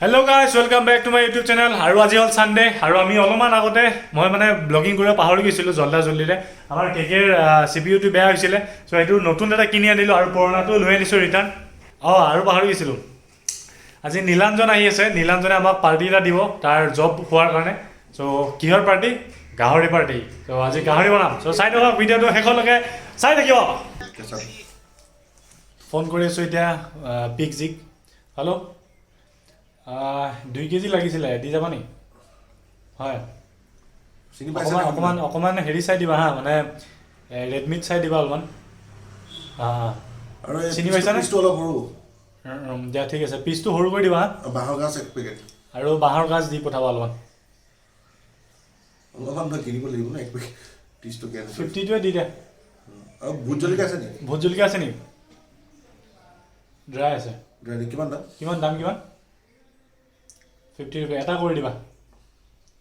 Hello guys, welcome back to my YouTube channel. আৰু আজি হল Sunday আৰু আমি অলমান আগতে মই মানে ব্লগিং কৰিব পাহৰি গৈছিলো জলদিৰে আমাৰ কেকেৰ CPU টো বেয়া হৈছিলে সো এইটো নতুন এটা কিনি আনিলো আৰু পুৰণাটো লৈ আনিছো ৰিটাৰ্ন আৰু পাহৰি গৈছিলো আজি নীলাঞ্জন আহি আছে নীলাঞ্জনে আমাক পাৰ্টি এটা দিব তাৰ জব হোৱাৰ কাৰণে সো কিহৰ পাৰ্টি গাহৰি পাৰ্টি সো আজি গাহৰি বনাম সো চাই থাকক ভিডিওটো শেষলৈকে চাই থাকিব ফোন কৰি আছো এতিয়া পিকজিক হেল্ল' 2 কেজি লাগিছিলে দি যাবা নি হয় অকমান হেৰি চাই দিবা হা মানে ৰেড মিট চাই দিবা অলমান আৰু চিনি পাইছা নে পিছটো অলপ সৰু দিয়া ঠিক আছে পিছটো সৰু কৰি দিবা বাঁহৰ গাছ এক পেকেট আৰু বাঁহৰ গাছ দি পঠাবা অলমান কিনিব লাগিব না এক পেকেট পিছটো কে 50 টোৱে দি দে আৰু ভোট জলকীয়া আছে নি ড্ৰাই আছে ড্ৰাই কিমান দাম 50 रुपये এটা কৰি দিবা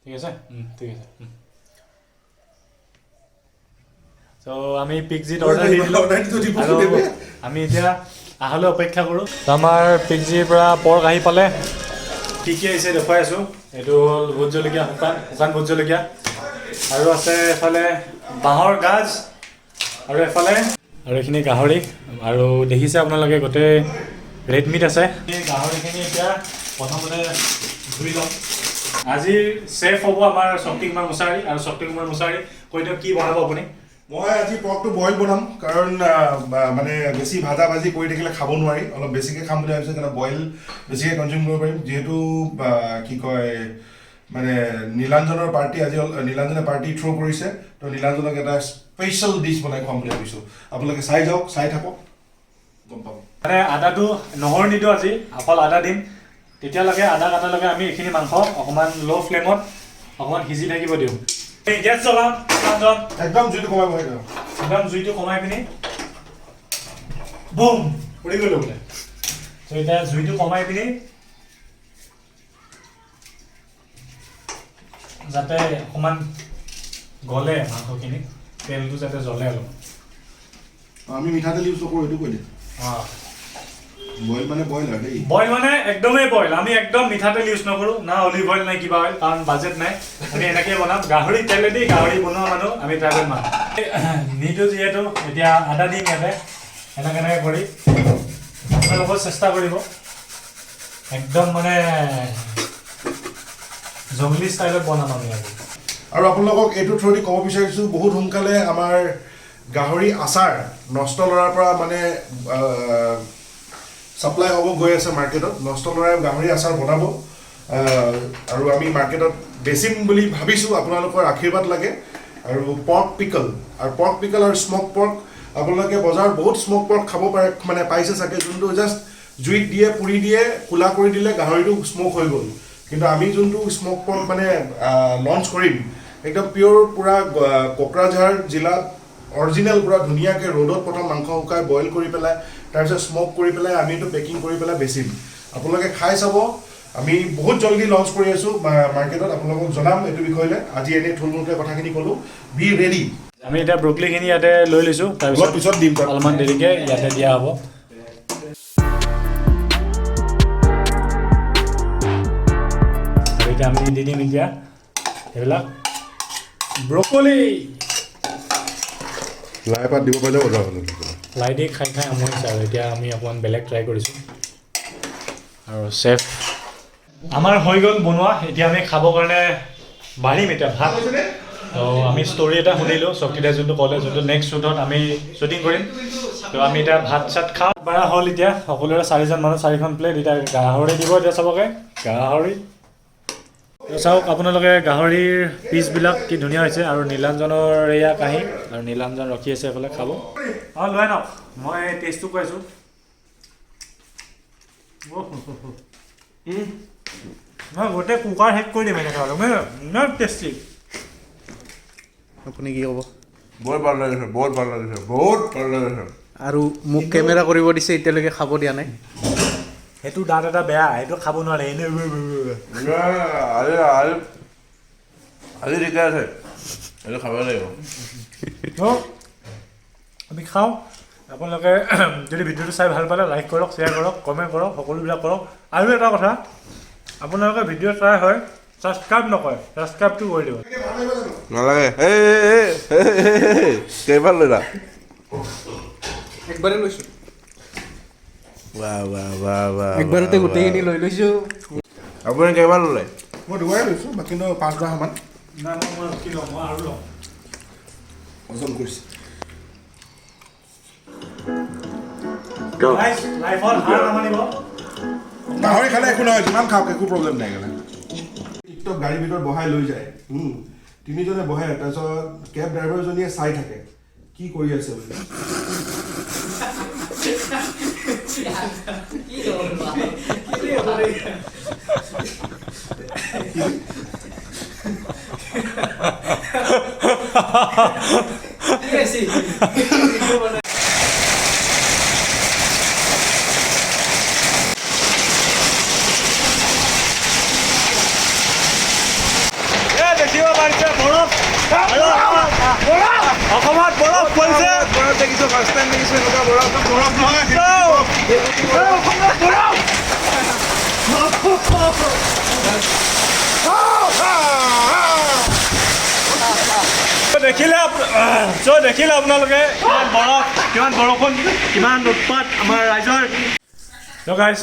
ঠিক আছে ঠিক আছে সো আমি পিকজিত অৰ্ডাৰ দিলো আৰু আমি এতিয়া আহলে অপেক্ষা কৰো আমাৰ পিকজিৰ পৰা পৰ্ক আহি পালে কি হৈছে দেখাই আছো এটো হল ভোট জলকীয়া শুকান ভোট জলকীয়া আৰু আছে এফালে বাঁহৰ গাজ আৰু এফালে আৰু এখিনি গাহৰি আৰু দেখিছে আপোনালোকে গতে ৰেড মিট আছে এই গাহৰিখিনি এতিয়া প্ৰথমতে ধুই লম আজি চেফ হ'ব আমাৰ শক্তি কুমাৰ মুছাৰী আৰু শক্তি কুমাৰ মুছাৰী কৈ দিয়ক কি বনাব আপুনি মই আজি পৰ্কটো বইল বনাম কাৰণ মানে বেছি ভাজা ভাজি কৰি থাকিলে খাব নোৱাৰি অলপ বেছিকে খাম বুলি ভাবিছো কাৰণ বইল বেছিকে কনজিউম কৰিব পাৰিম যেহেতু কি কয় মানে নীলাঞ্জনৰ পাৰ্টি আজি নীলাঞ্জনে পাৰ্টি থ্ৰো কৰিছে তো নীলাঞ্জনক এটা স্পেশাল ডিশ বনাই খুৱাম বুলি ভাবিছো আপোনালোকে চাই থাকক গম পাব মানে আদাটো নহৰ নিদো আজি অকল আদা দিম তেতিয়ালৈকে আদা কাটালৈকে আমি এখিনি মাংস অকমান লো ফ্লেমত অকমান সিজি থাকিব দিওঁ এই গ্যাস জ্বলাম একদম জুইটো কমাই বহাই দিওঁ একদম জুইটো কমাই পিনি বুম উৰি গ'ল বোলে তো এটা জুইটো কমাই পিনি যাতে অকমান গলে মাংসখিনি তেলটো যাতে জ্বলে অলপ আমি মিঠাতেল ইউজ নকৰো এইটো কৈ দিম বইল মানে একদমই বইল আমি একদম মিঠাতেল ইউজ নকৰো না অলিভ অইল নাই কিবা অইল কাৰণ বাজেট নাই আমি এনেকে বনাম গাহৰি তেলেদি গাহৰি বনোৱা মানুহ আমি ট্ৰাইবেল মানুহ নিটো যিহেতু এতিয়া আদা দিম ইয়াতে এনেকে কৰি আপোনালোকে চেষ্টা কৰিব একদম মানে জংগলী ষ্টাইলত বনাম আমি আৰু আপোনালোকক এইটো থ্ৰুদি ক'ব বিচাৰিছো বহুত সোনকালে আমাৰ গাহৰি আচাৰ নষ্ট লৰাৰ পৰা মানে সাপ্লাই হ'ব গৈ আছে মাৰ্কেটত নষ্ট লৰাই গাহৰি আচাৰ বনাব আৰু আমি মাৰ্কেটত বেচিম বুলি ভাবিছো আপোনালোকৰ আশীৰ্বাদ লাগে আৰু পৰ্ক পিকল আৰু স্মক পৰ্ক আপোনালোকে বজাৰত বহুত স্মক পৰ্ক খাব পাৰে মানে পাইছে চাগে যোনটো জাষ্ট জুইত দিয়ে পুৰি দিয়ে কুলা কৰি দিলে গাহৰিটো স্মক হৈ গ'ল কিন্তু আমি যোনটো স্মক পৰ্ক মানে লঞ্চ কৰিম একদম পিয়ৰ পুৰা কোকৰাঝাৰ জিলা অৰিজিনেল পুৰা ধুনীয়াকৈ ৰ'দত প্ৰথম মাংস শুকাই বইল কৰি পেলাই তাৰপিছত স্মক কৰি পেলাই আমি এইটো পেকিং কৰি পেলাই বেচিম আপোনালোকে খাই চাব আমি বহুত জলদি লঞ্চ কৰি আছো মাৰ্কেটত আপোনালোকক জনাম এইটো বিষয়লৈ আজি এনেই থুলমূলকৈ কথাখিনি ক'লোঁ বি ৰেডি আমি এতিয়া ব্ৰকলিখিনি ইয়াতে লৈ লৈছোঁ তাৰপিছত পিছত দিম অলপমান দেৰিকৈ ইয়াতে দিয়া হ'ব আৰু এতিয়া আমি দি দিম এতিয়া সেইবিলাক ব্ৰকলি লাই পাত দিব পাৰিলে বজাৰ লাই দি খাই আমনিছে আৰু এতিয়া আমি অকণমান বেলেগ ট্ৰাই কৰিছোঁ আৰু চেফ আমাৰ হৈ গ'ল বনোৱা এতিয়া আমি খাবৰ কাৰণে বাঢ়িম এতিয়া ভাত তো আমি ষ্টৰি এটা শুনিলোঁ শক্তিদাই যোনটো ক'লে যোনটো নেক্সট শ্বুটত আমি শ্বুটিং কৰিম তো আমি এতিয়া ভাত চাত খাওঁ বাৰা হ'ল এতিয়া সকলোৰে 4জন মানুহ 4খন প্লেট এতিয়া গাহৰি দিব এতিয়া চবকে গাহৰি চাওক আপোনালোকে গাহৰিৰ পিচবিলাক কি ধুনীয়া হৈছে আৰু নীলাঞ্জনৰ এয়া কাহি আৰু নীলাঞ্জন ৰখি আছে এইফালে খাব লৈ নক মই টেষ্টটো কৈ আছোঁ মই গোটেই কুকাৰ শেষ কৰি দিম এনেকৈ হ'লে ইমান টেষ্টি আপুনি কি ক'ব বহুত ভাল লাগিছে আৰু মোক কেমেৰা কৰিব দিছে এতিয়ালৈকে খাব দিয়া নাই সেইটো দাঁত এটা বেয়া সেইটো খাব নোৱাৰে এনেই ঠিকে আছে এইটো খাব লাগিব আমি খাওঁ আপোনালোকে যদি ভিডিঅ'টো চাই ভাল পালে লাইক কৰক শ্বেয়াৰ কৰক কমেণ্ট কৰক সকলোবিলাক কৰক আৰু এটা কথা আপোনালোকে ভিডিঅ' চাই হয় ছাবস্ক্ৰাইব নকৰে, ছাবস্ক্ৰাইবটো কৰি দিব। নালাগে কেইবাৰ লৈ একবাৰে লৈছোঁ, বাহ একবাৰতে গোটেইখিনি লৈ লৈছোঁ। আপুনি কেইবাৰ ল'লে? মই দুবাৰে লৈছোঁ, বাকী কিন্তু 5 সমান নাই মই কি ল'ম, মই আৰু ল'ম। হজম কৰিছে। লাইফত হাৰ নামানিব। গাহৰি খালে একো নহয়, যিমান খাওক একো প্ৰব্লেম নাই কাৰণে। টিকটক গাড়ীৰ ভিতৰত বহাই লৈ যায়, তিনিজনে বহে, তাৰপিছত কেব ড্ৰাইভাৰজনীয়ে চাই থাকে কি কৰি আছে বুলি। দেখিব পাৰিছে বৰফ, অসমত বৰফ পৰিছে। বৰফ দেখিছোঁ, ফাৰ্ষ্ট টাইম দেখিছোঁ এনেকুৱা বৰফ। বৰফ নহয়, দেখিলে আপোনালোকে কিমান বৰফ, কিমান বৰষুণ, কিমান উৎপাত আমাৰ ৰাইজৰ। ত' গাইজ,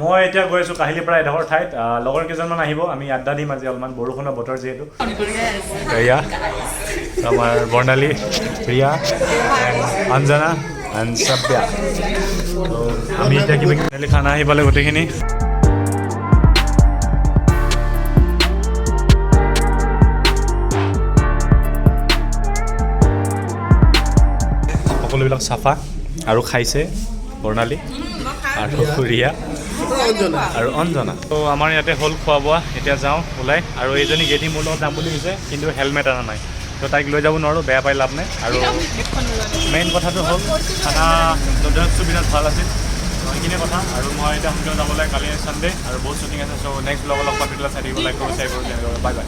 মই এতিয়া গৈ আছোঁ কাহিলীৰ পৰা এডোখৰ ঠাইত। লগৰ কেইজনমান আহিব, আমি আড্ডা দিম আজি অলপমান, বৰষুণৰ বতৰ যিহেতু। এয়া আমাৰ বৰ্ণালী, প্ৰিয়া, অঞ্জনা এণ্ড সব্যা। আমি এতিয়া কিবা কিবি খানা আহি পালে গোটেইখিনি। সকলোবিলাক চাফা আৰু খাইছে বৰ্ণালী আৰু ৰিয়া আৰু অঞ্জনা। ত' আমাৰ ইয়াতে হ'ল খোৱা বোৱা, এতিয়া যাওঁ ওলাই। আৰু এইজনী গেধি মোৰ লগত যাম বুলি কৈছে, কিন্তু হেলমেট অনা নাই, ত' তাইক লৈ যাব নোৱাৰোঁ, বেয়া পাই লাভ নাই। আৰু মেইন কথাটো হ'ল খানা যথেষ্ট সুবিধাত ভাল আছিল, সেইখিনিয়ে কথা। আৰু মই এতিয়া সোনকালে যাবলৈ, কালি ছানডে আৰু বহুত শ্বুটিং আছে। চ' নেক্সট ব্লগত লগ পাম, চাই থাকিব, লাইক কৰিব, শ্বেয়াৰ কৰিব, বাই বাই।